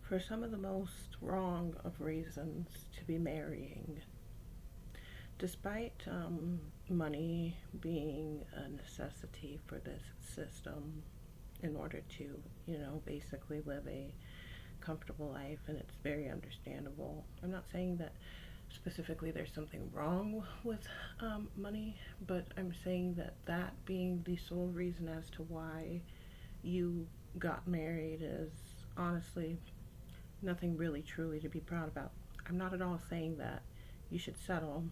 For some of the most wrong of reasons to be marrying, despite money being a necessity for this system in order to, basically live a comfortable life, and it's very understandable. I'm not saying that specifically there's something wrong with money, but I'm saying that that being the sole reason as to why you got married is honestly nothing really truly to be proud about. I'm not at all saying that you should settle,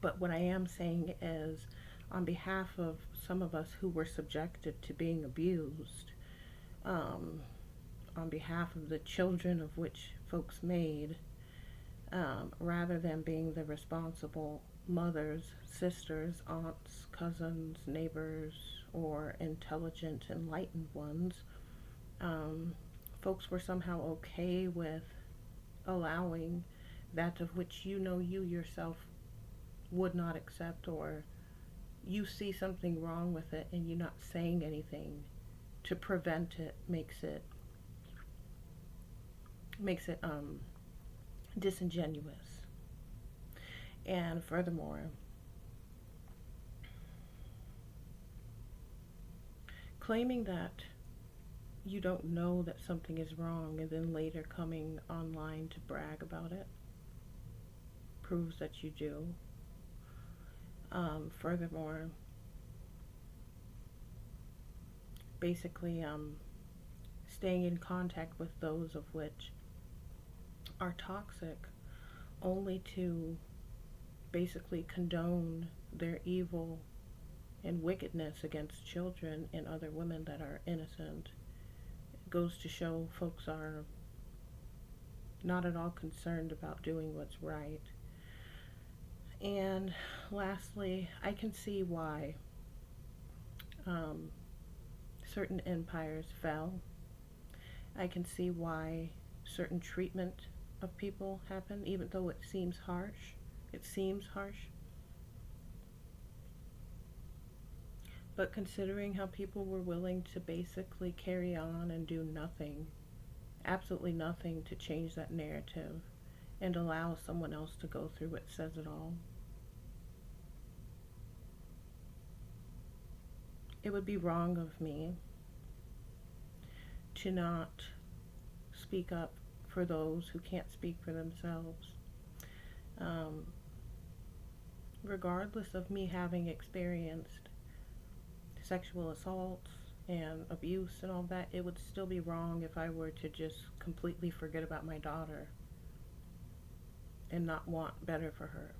but what I am saying is, on behalf of some of us who were subjected to being abused, um, on behalf of the children of which folks made, rather than being the responsible mothers, sisters, aunts, cousins, neighbors, or intelligent, enlightened ones, um, folks were somehow okay with allowing that of which you yourself would not accept, or you see something wrong with it and you're not saying anything to prevent it, makes it disingenuous. And furthermore, claiming that you don't know that something is wrong and then later coming online to brag about it proves that you do. Furthermore, basically, staying in contact with those of which are toxic only to basically condone their evil and wickedness against children and other women that are innocent goes to show folks are not at all concerned about doing what's right. And lastly, I can see why um, certain empires fell. I can see why certain treatment of people happen, even though it seems harsh. It seems harsh. But considering how people were willing to basically carry on and do nothing, absolutely nothing to change that narrative and allow someone else to go through it, says it all. It would be wrong of me to not speak up for those who can't speak for themselves. Um, Regardless of me having experienced sexual assaults and abuse and all that, it would still be wrong if I were to just completely forget about my daughter and not want better for her,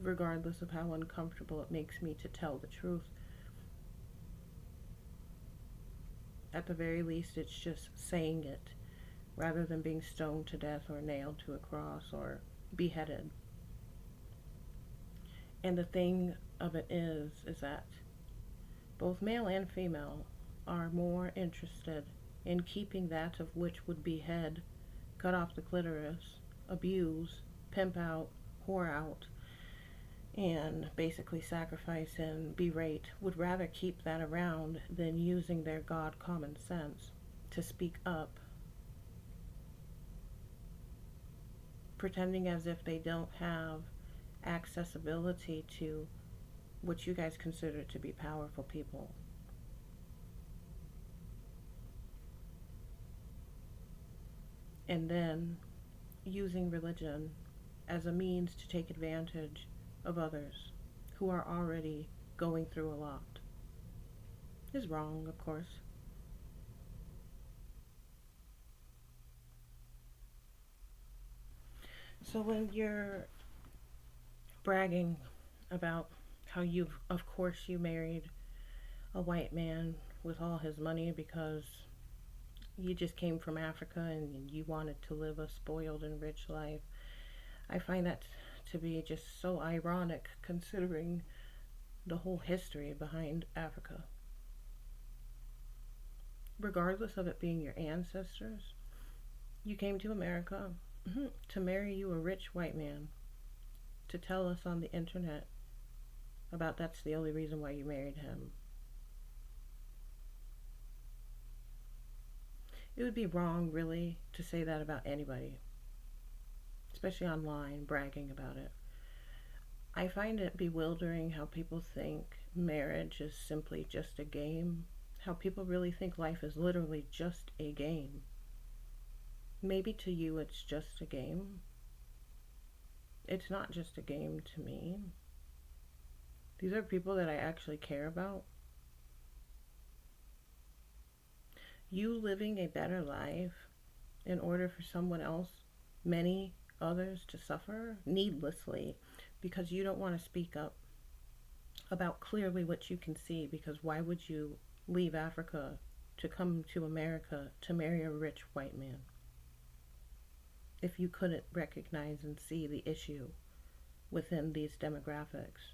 regardless of how uncomfortable it makes me to tell the truth. At the very least, it's just saying it rather than being stoned to death or nailed to a cross or beheaded. And the thing of it is that both male and female are more interested in keeping that of which would behead, cut off the clitoris, abuse, pimp out, whore out, and basically sacrifice and berate, would rather keep that around than using their God common sense to speak up, pretending as if they don't have accessibility to what you guys consider to be powerful people. And then using religion as a means to take advantage of others who are already going through a lot is wrong, of course. So when you're bragging about how of course, you married a white man with all his money because you just came from Africa and you wanted to live a spoiled and rich life, I find that to be just so ironic considering the whole history behind Africa. Regardless of it being your ancestors, you came to America to marry you a rich white man, to tell us on the internet about that's the only reason why you married him. It would be wrong, really, to say that about anybody, especially online, bragging about it. I find it bewildering how people think marriage is simply just a game, how people really think life is literally just a game. Maybe to you it's just a game. It's not just a game to me. These are people that I actually care about. You living a better life in order for someone else, many others, to suffer needlessly because you don't want to speak up about clearly what you can see, because why would you leave Africa to come to America to marry a rich white man if you couldn't recognize and see the issue within these demographics?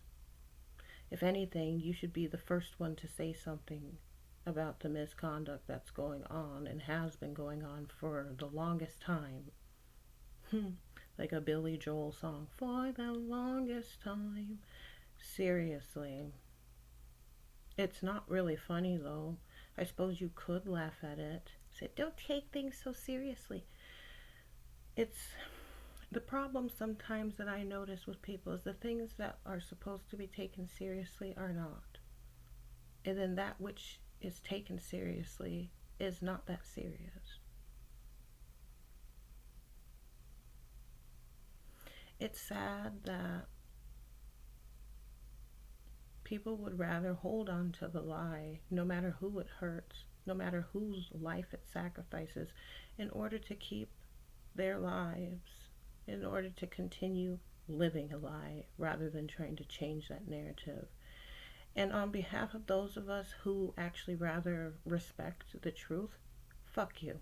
If anything, you should be the first one to say something about the misconduct that's going on and has been going on for the longest time. Like a Billy Joel song, for the longest time. Seriously. It's not really funny though. I suppose you could laugh at it. Say, don't take things so seriously. It's the problem sometimes that I notice with people is the things that are supposed to be taken seriously are not. And then that which is taken seriously is not that serious. It's sad that people would rather hold on to the lie, no matter who it hurts, no matter whose life it sacrifices, in order to keep their lives, in order to continue living a lie, rather than trying to change that narrative. And on behalf of those of us who actually rather respect the truth, fuck you.